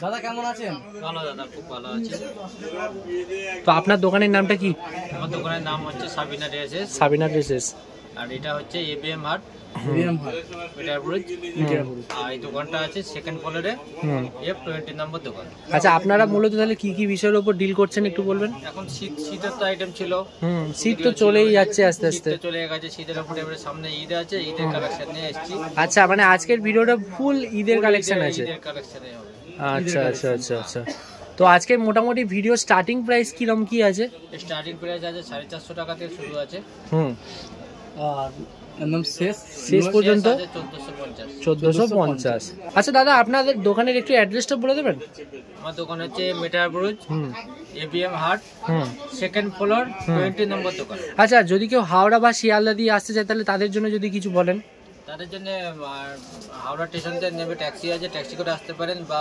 দাদা কেমন আছেন? ভালো দাদা, খুব ভালো আছে। তো আপনার দোকানের নামটা কি? আমার দোকানের নাম হচ্ছে সাবিনা ড্রেসেস। সাবিনা ড্রেসেস। আর এটা হচ্ছে এবিএম হাট, মিটারপুর। আর এই দোকানটা আছে সেকেন্ড ফ্লোরে, F20 নম্বর দোকান। আচ্ছা, আপনারা মূলত তাহলে কি কি বিষয়ের উপর ডিল করছেন একটু বলবেন? এখন শীতের তো আইটেম ছিল, শীত তো চলেই যাচ্ছে আস্তে আস্তে। চলে গেছে শীতের উপরে, এবারে সামনে ঈদ আছে, ঈদের কালেকশন নিয়ে এসেছি। আচ্ছা, মানে আজকের ভিডিওটা ফুল ঈদের কালেকশন আছে। ঈদের কালেকশনে হবে। আচ্ছা আচ্ছা আচ্ছা আচ্ছা। তো আজকে মোটামুটি ভিডিও স্টার্টিং প্রাইস কিরকম কি আছে? স্টার্টিং প্রাইস আছে 450 টাকা থেকে শুরু আছে। আর একদম শেষ পর্যন্ত 1450। আচ্ছা দাদা, আপনাদের দোকানের একটু অ্যাড্রেসটা বলে দেবেন? আমার দোকান হচ্ছে মিটারপুর, এবিএম হাট, সেকেন্ড ফ্লোর, 20 নম্বর দোকান। আচ্ছা, যদি কেউ হাওড়া বা শিয়ালদা দিয়ে আসতে চায় তাহলে তাদের জন্য যদি কিছু বলেন? তাদের জন্য হাওড়া স্টেশন থেকে নেমে ট্যাক্সি আছে, ট্যাক্সি করে আসতে পারেন, বা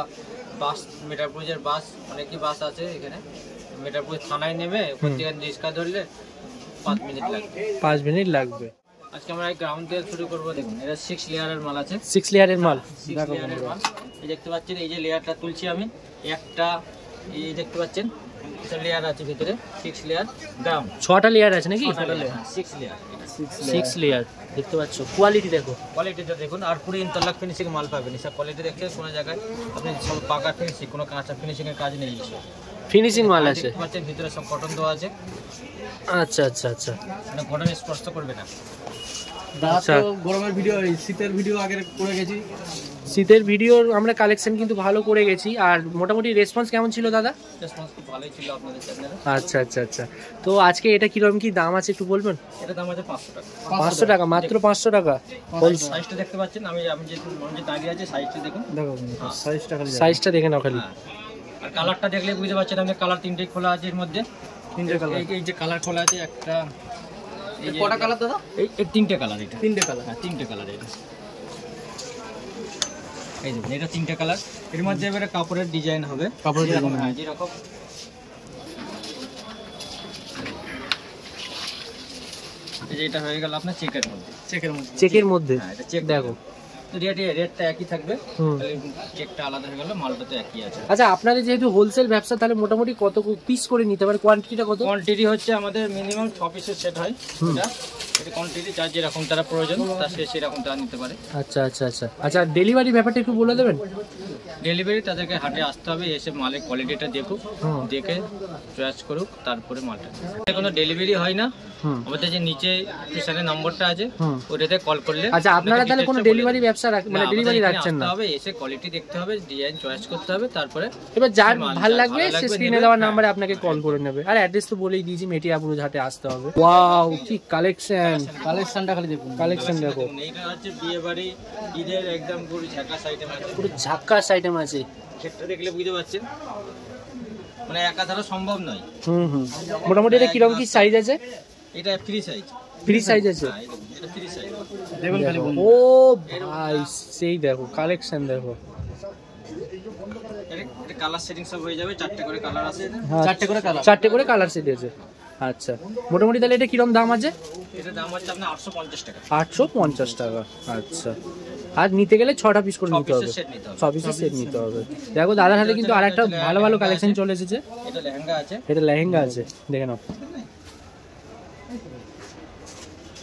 বাস, মিটারপুরের বাস, অনেকই বাস আছে এখানে। মিটারপুর থানায় নেমে ওখান থেকে রিক্সা ধরলে 5 মিনিট লাগবে। 5 মিনিট লাগবে। আজকে আমরা এই গ্রাউন্ড থেকে শুরু করবো। দেখুন, এটা 6 লেয়ারের মাল আছে। 6 লেয়ারের মাল। 6 লেয়ারের মাল। এই দেখতে পাচ্ছেন, এই যে লেয়ারটা তুলছি আমি, একটা এই দেখতে পাচ্ছেন এটা লেয়ার আছে ভিতরে, 6 লেয়ার গ্রাউন্ড। 6টা লেয়ার আছে নাকি? 6 লেয়ার। 6 লেয়ার দেখতে পাচ্ছ। কোয়ালিটি দেখো, কোয়ালিটিটা দেখুন। আর পুরো ইন্টারলক ফিনিশিং মাল পাবেন। সব কোয়ালিটি দেখতে কোনো জায়গায় আপনি সব পাকা ফিনিশিং, কোনো কাঁচা ফিনিশিং এর কাজ নেই। ফিনিশিং মাল আছে। দেখতে পাচ্ছেন ভিতরে সব কটন দেওয়া আছে। আচ্ছা আচ্ছা আচ্ছা। মানে কটন স্পর্শ করবে না। দাদা তো গরমের ভিডিও, শীতের ভিডিও আগে করে গেছি। শীতের ভিডিওর আমরা কালেকশন কিন্তু ভালো করে গেছি। আর মোটামুটি রেসপন্স কেমন ছিল দাদা? রেসপন্স খুব ভালোই ছিল আপনাদের চ্যানেলে। আচ্ছা আচ্ছা আচ্ছা। তো আজকে এটা কিরকম কি দাম আছে একটু বলবেন? এটা দাম আছে 500 টাকা। 500 টাকা, মাত্র 500 টাকা। সাইজটা দেখতে পাচ্ছেন, আমি যে দাঁড়িয়ে আছে সাইজটা দেখুন। দেখো সাইজটা খালি, সাইজটা দেখে নাও খালি। আর কালারটা দেখলে বুঝতে পারছেন, আমি কালার 3টে খোলা আছে এর মধ্যে। 3টে কালার, এই যে কালার খোলা আছে একটা। এই কটা কালার দাদা? এই 3টে কালার। এটা 3টে কালার। হ্যাঁ, 3টে কালার। এটা এই দেখুন, এটা 3টে কালার। এর মধ্যে এবারে কাপড়ের ডিজাইন হবে। কাপড়ের ডিজাইন, হ্যাঁ, যেরকম এই যে এটা হয়ে গেল আপনার চেকের মধ্যে। চেকের মধ্যে। হ্যাঁ, এটা চেক দেখো, রেটটা একই থাকবে, খালি চেকটা আলাদা হয়ে গেল, মালটা তো একই আছে। আচ্ছা, আপনাদের যেহেতু হোলসেল ব্যবসা, তাহলে মোটামুটি কত পিস করে নিতে পারে? কোয়ান্টিটিটা কত? কোয়ান্টিটি হচ্ছে আমাদের মিনিমাম 6 পিসের সেট হয়। এটা কোয়ান্টিটি যার যেরকম তারা প্রয়োজন, তার সেরকম তারা নিতে পারে। আচ্ছা আচ্ছা আচ্ছা আচ্ছা। ডেলিভারি ব্যাপারটা একটু বলে দেবেন? ডেলিভারি তাদেরকে হাটে আসতে হবে, এসে মালের কোয়ালিটিটা দেখুক, দেখে চয়েস করুক, তারপরে মালটা। কোনো ডেলিভারি হয় না। আমাদের যে নিচে স্টেশনের নম্বরটা আছে, ওটাতে কল করলে। আচ্ছা, আপনারা তাহলে কোনো ডেলিভারি ব্যবসা মানে ডেলিভারি রাখছেন না? হবে, এসে কোয়ালিটি দেখতে হবে, ডিজাইন চয়েস করতে হবে, তারপরে এবার যার ভালো লাগবে সে স্ক্রিনে দেওয়া নম্বরে আপনাকে কল করে নেবে। আর অ্যাড্রেস তো বলেই দিয়েছি, মেটিয়াপুর হাটে আসতে হবে। ওয়াও, কি কালেকশন! কালেকশনটা খালি দেখুন, কালেকশন দেখো। এইটা হচ্ছে বিয়ে বাড়ি, ঈদের একদম পুরো ঝাকাস আইটেম আছে। পুরো ঝাকাস আইটেম আছে। সেটটা দেখলে বুঝতে পারছেন, মানে একা ধরা সম্ভব নয়। মোটামুটি এটা কিরকম কি সাইজ আছে? এটা ফ্রি সাইজ। ফ্রি সাইজ আছে। এটা ফ্রি সাইজ। দেখুন খালি। ও ভাই, সেই দেখো কালেকশন দেখো। এটা কালার সেটিং সব হয়ে যাবে, 4টে করে কালার আছে। 4টে করে কালার সেট আছে। আচ্ছা, মোটামুটি তাহলে এটা কিরকম দাম আছে? এটা দাম হচ্ছে আপনার 850 টাকা। 850 টাকা। আচ্ছা, আর নিতে গেলে 6টা পিস করে নিতে হবে। 6 পিসের সেট নিতে হবে। দেখো, দাদার হাতে কিন্তু আরেকটা ভালো ভালো কালেকশন চলে এসেছে। এটা লেহেঙ্গা আছে। এটা লেহেঙ্গা আছে, দেখে নাও।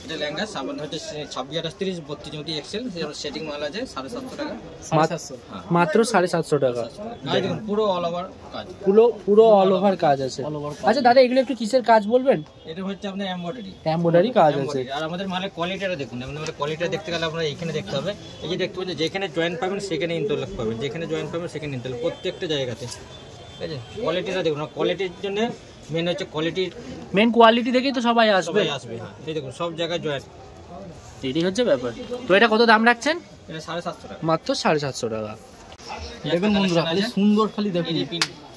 এটা লেহেঙ্গা সাবান হচ্ছে 26 38 32 34 এক্সেল, সেটিং মাল আছে 750 টাকা। মাত্র 750 টাকা। দেখুন, পুরো অল ওভার কাজ। পুরো অল ওভার কাজ আছে। আচ্ছা দাদা, এগুলো একটু কিসের কাজ বলবেন? এটা হচ্ছে আপনার এমব্রয়ডারি কাজ আছে। আর আমাদের মালের কোয়ালিটিটা দেখুন। আমাদের কোয়ালিটিটা দেখতে গেলে আপনারা এখানে দেখতে হবে। এই যে দেখতে পাচ্ছেন, যেখানে জয়েন্ট পাবেন সেখানে ইন্টারলক পাবেন, যেখানে জয়েন্ট পাবেন সেখানে ইন্টারলক, প্রত্যেকটা জায়গাতে। ঠিক আছে, কোয়ালিটিটা দেখুন। কোয়ালিটির জন্য মেন হচ্ছে কোয়ালিটি, মেন কোয়ালিটি দেখেই তো সবাই আসবে। হ্যাঁ, এই দেখুন সব জায়গায় জয়েন্ট। এটাই হচ্ছে ব্যাপার। তো এটা কত দাম রাখছেন? এটা 750 টাকা। মাত্র 750 টাকা। দেখুন বন্ধুরা, খালি সুন্দর, খালি দেখুন।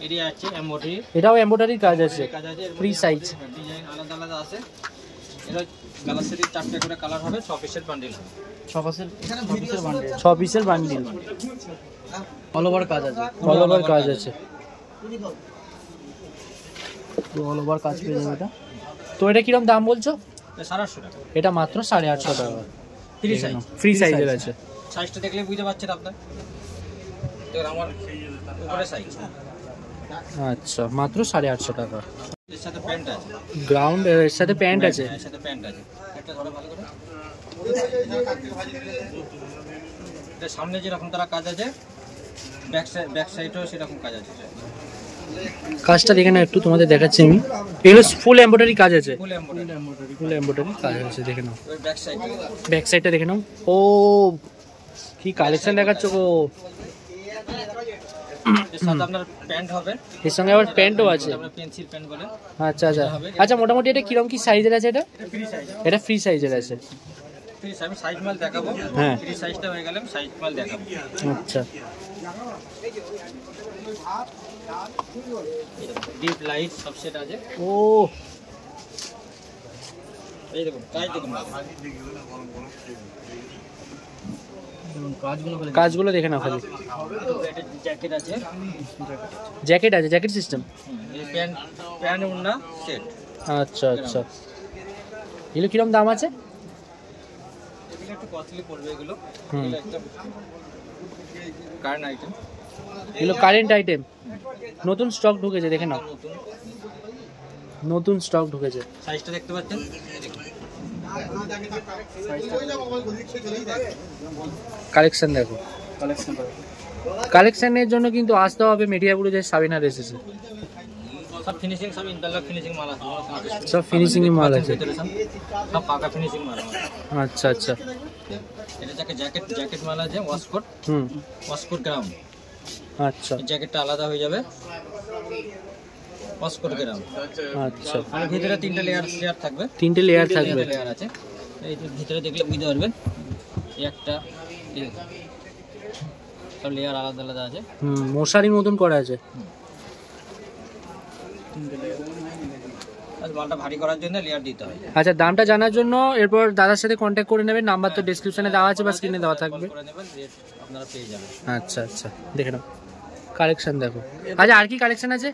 এরিয়া আছে এমব্রয়ডারি, এটাও এমব্রয়ডারির কাজ আছে। ফ্রি সাইজ, ডিজাইন আলাদা আলাদা আছে। এটা কালার সেটের 4টে করে কালার হবে, 6 পিসের বান্ডিল হবে। 6 পিসের বান্ডেল। 6 পিসের বান্ডিল। অল ওভার কাজ আছে। অল ওভার কাজ আছে। অল ওভার কাজ পেয়ে যাবে এটা। তো এটা কিরকম দাম বলছো? 850 টাকা। এটা মাত্র 850 টাকা। Free size. ফ্রি সাইজের আছে। সাইজটা দেখলে বুঝতে পারছেন আপনার। দেখুন, আমার উপরে সাইজ। আচ্ছা, মাত্র 850 টাকা। এর সাথে প্যান্ট আছে, গ্রাউন্ড এর সাথে প্যান্ট আছে। এর সাথে প্যান্ট আছে। একটা ধরো ভালো করে। এটা সামনে যেরকম তারা কাজ আছে, ব্যাক সাইডেও সেরকম কাজ আছে। কাজটা দেখে না একটু, তোমাদের দেখাচ্ছি আমি। এগুলো ফুল এমব্রয়ডারি কাজ আছে, ফুল এমব্রয়ডারি, ফুল এমব্রয়ডারি কাজ আছে, দেখে নাও। ওই ব্যাক সাইড, ব্যাক সাইডটা দেখে নাও। ও কি কালেকশন দেখাচ্ছ গো। এর সাথে আপনার প্যান্ট হবে, এর সঙ্গে আবার প্যান্টও আছে। আমরা পেন্সিল প্যান্ট বলে। আচ্ছা আচ্ছা আচ্ছা, মোটামুটি এটা কিরকম কি সাইজের আছে? এটা ফ্রি সাইজ, এটা ফ্রি সাইজের আছে। ফ্রি আমি সাইজ মাল দেখাবো। হ্যাঁ, ফ্রি সাইজটা হয়ে গেলে সাইজ মাল দেখাবো। আচ্ছা, ডিপ লাইট সব সেট আছে। ও এই দেখুন কাজ দেখুন, কাজগুলো দেখে নাও খালি। এটা জ্যাকেট আছে, জ্যাকেট আছে, জ্যাকেট সিস্টেম। এই প্যান্ট ওড়না সেট। আচ্ছা আচ্ছা, এগুলো কিরকম দাম আছে? এগুলো একটু কস্টলি পড়বে এগুলো। হুম, এগুলো একটা কারেন্ট আইটেম, এগুলো কারেন্ট আইটেম। নতুন স্টক ঢুকেছে, দেখে নাও, নতুন নতুন স্টক ঢুকেছে। সাইজটা দেখতে পাচ্ছেন। কালেকশন দেখো, কালেকশনের জন্য কিন্তু আসতে হবে মেটিয়াপুরে, যে সাবিনা এসেছে। সব ফিনিশিং, সব ইন্টারলক ফিনিশিং মাল আছে, সব ফিনিশিং মাল আছে, সব পাকা ফিনিশিং মাল আছে। আচ্ছা আচ্ছা, এটা যাকে জ্যাকেট মাল আছে, ওয়াশকোট, হুম, ওয়াশকোট গ্রাম। আচ্ছা, এই জ্যাকেটটা আলাদা হয়ে যাবে, ওয়াশকোট গ্রাম। আচ্ছা, আর ভিতরে 3টে লেয়ার থাকবে, 3টে লেয়ার থাকবে। লেয়ার আছে, এই যে ভিতরে দেখলে বুঝতে পারবেন। এই একটা, এই সব লেয়ার আলাদা আলাদা আছে। হুম, মশারি মতন করা আছে। আর মালটা ভারী করার জন্য লেয়ার দিতে হয়। আচ্ছা, দামটা জানার জন্য এরপর দাদার সাথে কন্ট্যাক্ট করে নেবেন। নাম্বার তো ডেসক্রিপশনে দেওয়া আছে বা স্ক্রিনে দেওয়া থাকবে। করে নেবেন, রেট আপনারা পেয়ে যাবেন। আচ্ছা আচ্ছা, দেখে নাও কালেকশন দেখো। আচ্ছা, আর কি কালেকশন আছে?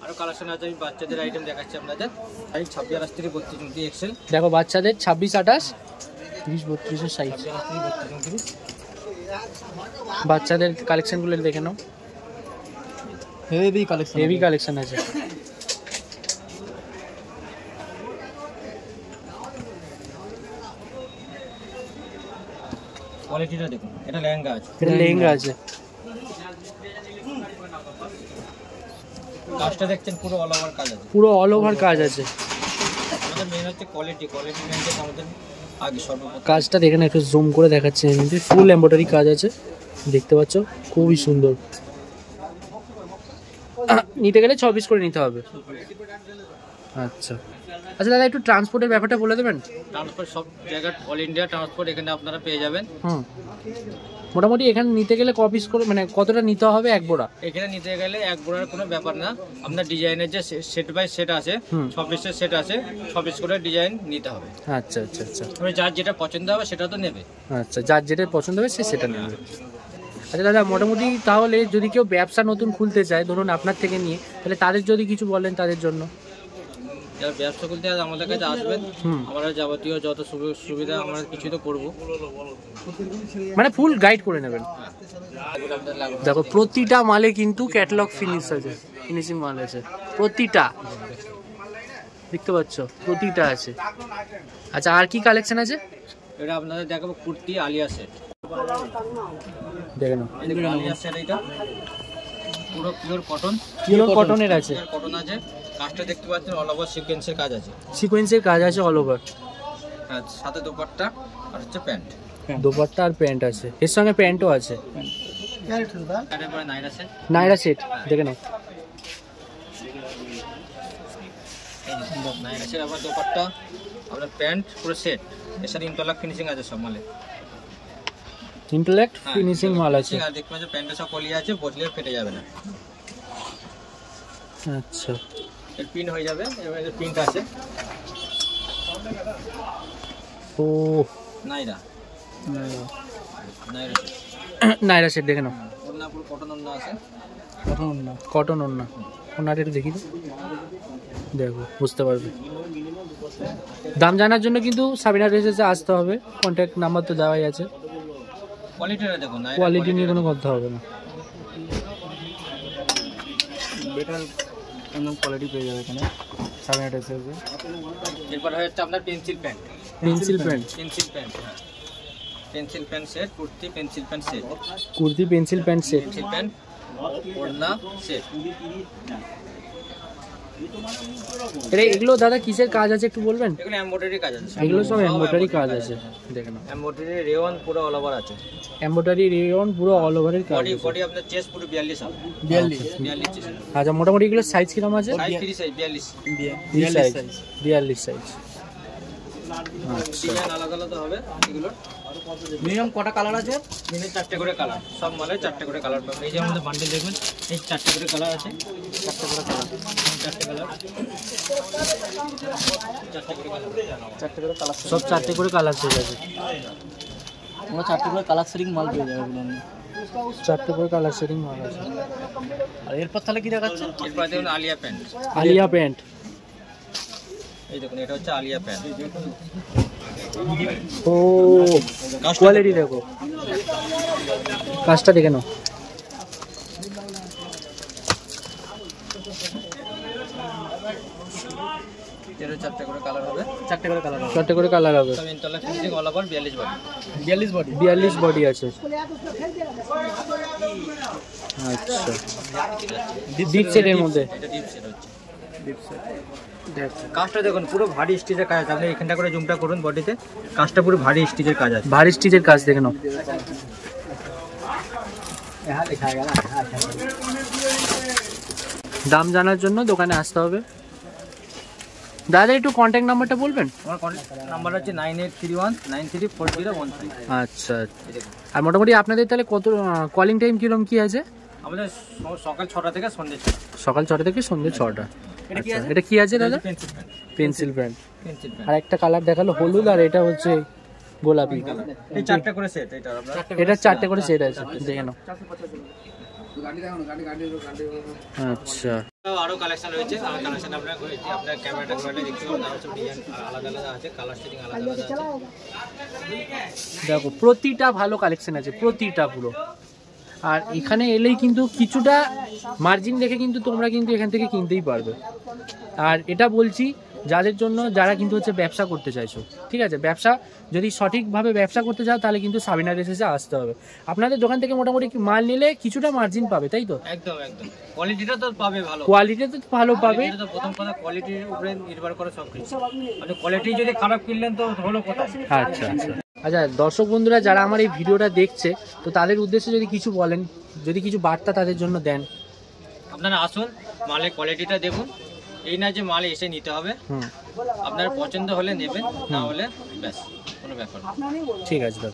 আরো কালেকশন আছে, আমি বাচ্চাদের আইটেম দেখাচ্ছি আপনাদের। সাইজ 26 থেকে 32 এক্সেল। দেখো বাচ্চাদের 26, 28, 30, 32 এর সাইজ। 26 থেকে 32। বাচ্চাদের কালেকশনগুলো দেখে নাও, হেভি কালেকশন, হেভি কালেকশন আছে। কোয়ালিটিটা দেখুন, এটা লেহেঙ্গা আছে, এটা লেহেঙ্গা আছে। কাজটা দেখছেন পুরো অল ওভার কাজ আছে, পুরো অল ওভার কাজ আছে। আমাদের মেন হচ্ছে কোয়ালিটি মেনটেন আমাদের আগে সর্বপ্রথম। কাজটা দেখে না, একটু জুম করে দেখাচ্ছি আমি। ফুল এমব্রয়ডারি কাজ আছে, দেখতে পাচ্ছ, খুবই সুন্দর। নিতে গেলে 6 পিস করে নিতে হবে। আচ্ছা আচ্ছা দাদা, একটু ট্রান্সপোর্টের ব্যাপারটা বলে দেবেন। ট্রান্সপোর্ট সব জায়গায় অল ইন্ডিয়া ট্রান্সপোর্ট এখানে আপনারা পেয়ে যাবেন। হুম, মোটামুটি এখানে নিতে গেলে ক পিস করে, মানে কতটা নিতে হবে? 1 বোড়া? এখানে নিতে গেলে 1 বোড়ার কোনো ব্যাপার না, আপনার ডিজাইনের যে সেট বাই সেট আছে, 6 পিসের সেট আছে, 6 পিস করে ডিজাইন নিতে হবে। আচ্ছা আচ্ছা আচ্ছা, যার যেটা পছন্দ হবে সেটা তো নেবে। আচ্ছা, যার যেটা পছন্দ হবে সে সেটা নেবে। আচ্ছা দাদা, মোটামুটি তাহলে যদি কেউ ব্যবসা নতুন খুলতে চায়, ধরুন আপনার থেকে নিয়ে, তাহলে তাদের যদি কিছু বলেন তাদের জন্য। যারা ব্যবসা করতে আমাদের কাছে আসবেন, আমরা যাবতীয় যত সুবিধা আমরা কিছু তো করবো, মানে ফুল গাইড করে নেবেন। দেখো প্রতিটা মালে কিন্তু ক্যাটালগ ফিনিশিং মাল আছে, প্রতিটা দেখতে পাচ্ছ, প্রতিটা আছে। আচ্ছা, আর কি কালেকশন আছে? এটা আপনাদের দেখাবো কুর্তি আলিয়া সেট, দেখে নাও। আলিয়া সেট, এটা পুরো পিওর কটন, পিওর কটনের আছে, কটন আছে। কাজটা দেখতে পাচ্ছেন অল ওভার সিকোয়েন্সের কাজ আছে, সিকোয়েন্সের কাজ আছে অল ওভার। হ্যাঁ, সাথে দোপাট্টা আর হচ্ছে প্যান্ট, দোপাট্টা আর প্যান্ট আছে, এর সঙ্গে প্যান্টও আছে। তারপরে নাইরা সেট, নাইরা সেট দেখে নাও। নাইরা সেট আবার দোপাট্টা, আপনার প্যান্ট পুরো সেট, এর সাথে ইন্টারলক ফিনিশিং আছে সব মালে, ইন্টারলক ফিনিশিং মাল আছে। আর দেখবেন যে প্যান্টে সব কলি আছে, বসলে ফেটে যাবে না। আচ্ছা, এর পিন হয়ে যাবে, এবার এর প্রিন্ট আছে। ও নাইরা, নাইরা নাইরা সেট দেখে নাও। ওড়না পুরো কটন ওড়না আছে, কটন ওড়না। ওড়নাটা একটু দেখি তো, দেখো বুঝতে পারবে। দাম জানার জন্য কিন্তু সাবিনা ড্রেসেসে আসতে হবে, কন্ট্যাক্ট নাম্বার তো দেওয়াই আছে। কোয়ালিটিটা দেখুন, কোয়ালিটি নিয়ে কোনো কথা হবে না। বেটার একদম কোয়ালিটি পেয়ে যাবে এখানে সাবিনা টেক্সটাইলসে। এরপর হচ্ছে আপনার pencil pant. Pencil pant, pencil pant, হ্যাঁ pencil pant set, kurti pencil pant set, kurti pencil pant set. Pencil pant ওড়না সেট। এগুলো দাদা কিসের কাজ আছে একটু বলবেন? এগুলো এমব্রয়ডারি কাজ আছে, এগুলো সব এমব্রয়ডারি কাজ আছে, দেখে নাও। এমব্রয়ডারি রেওয়ান পুরো অল ওভার আছে। এমব্রয়ডারি রেয়ন পুরো অল ওভারের কাজ বডি আছে। বডি আপনার চেস্ট পুরো 42 হবে। 42 চেস্ট। আচ্ছা, মোটামুটি এগুলো সাইজ কিরকম আছে? Size 30 size 42 42 size. আচ্ছা, ডিজাইন আলাদা আলাদা হবে এগুলো। মিনিমাম কটা কালার আছে? মিনিমাম 4টে করে কালার, সব মালে 4টে করে কালার পাবেন। এই যে আমাদের বান্ডেল দেখবেন, এই 4টে করে কালার আছে, 4টে করে কালার, 4টে কালার, 4টে করে কালার, 4টে করে কালার, সব 4টে করে কালার সেট আছে। আমরা 4টে করে কালার শেডিং মাল পেয়ে যাবে এগুলো। 4টে করে কালার শেডিং মাল আছে। আর এরপর তাহলে কি দেখাচ্ছে? এরপর দেখুন আলিয়া প্যান্ট। আলিয়া প্যান্ট, এই দেখুন এটা হচ্ছে আলিয়া প্যান্ট। ও কোয়ালিটি দেখো, কাজটা দেখে নাও। এর 4টে করে কালার হবে, 4টে করে কালার আছে। 4টে করে কালার হবে। সব ইনতলা finishing all over 42 body. 42 body, 42 body আছে। আচ্ছা, ডিপ সেটের মধ্যে। এটা ডিপ সেট হচ্ছে। Deep set. কাজটা দেখুন পুরো ভারী স্টিচের কাজ আছে। আপনি এখানটা করে জুমটা করুন বডিতে, কাজটা পুরো ভারী স্টিচের কাজ আছে। ভারী স্টিচের কাজ দেখে নাও। দাম জানার জন্য দোকানে আসতে হবে। দাদা একটু কন্ট্যাক্ট নাম্বারটা বলবেন? আমার কন্ট্যাক্ট নাম্বার হচ্ছে 9831934015। আচ্ছা, আর মোটামুটি আপনাদের তাহলে কত কলিং টাইম কিরকম কি আছে? আমাদের সকাল 6টা থেকে সন্ধ্যে 6টা। সকাল 6টা থেকে সন্ধ্যে 6টা। এটা কি আছে দাদা? Pencil pant. Pencil pant. Pencil pant. আর একটা কালার দেখালো হলুদ, আর এটা হচ্ছে গোলাপি। এই 4টে করে সেট, এটা আপনার এটা 4টে করে সেট আছে, দেখে নাও। আচ্ছা, আরো কালেকশন রয়েছে। আর কালেকশন আপনার ক্যামেরাটা ঘুরালে দেখতে পাবেন, আর সব ডিজাইন আলাদা আলাদা আছে, কালার সেটিং আলাদা আলাদা আছে। দেখো প্রতিটা ভালো কালেকশন আছে, প্রতিটা পুরো। আর এখানে এলেই কিন্তু কিছুটা মার্জিন দেখে কিন্তু তোমরা কিন্তু এখান থেকে কিনতেই পারবে। আর এটা বলছি যাদের জন্য, যারা কিন্তু হচ্ছে ব্যবসা করতে চাইছো, ঠিক আছে, ব্যবসা যদি সঠিকভাবে ব্যবসা করতে চাও তাহলে কিন্তু সাবিনা ড্রেসেসে আসতে হবে। আপনাদের দোকান থেকে মোটামুটি মাল নিলে কিছুটা মার্জিন পাবে, তাই তো? একদম একদম, কোয়ালিটিটা তো পাবে ভালো। কোয়ালিটি তো ভালো পাবে। এটা তো প্রথম কথা, কোয়ালিটির উপরে নির্ভর করে সবকিছু। মানে কোয়ালিটি যদি খারাপ কিনলেন তো হলো কোথায়? আচ্ছা আচ্ছা আচ্ছা, দর্শক বন্ধুরা যারা আমার এই ভিডিওটা দেখছে, তো তাদের উদ্দেশ্যে যদি কিছু বলেন, যদি কিছু বার্তা তাদের জন্য দেন। আপনারা আসুন, মালের কোয়ালিটিটা দেখুন। এই না যে মাল এসে নিতে হবে, আপনার পছন্দ হলে নেবেন, না হলে ব্যাস কোনো ব্যাপার না। ঠিক আছে দাদা।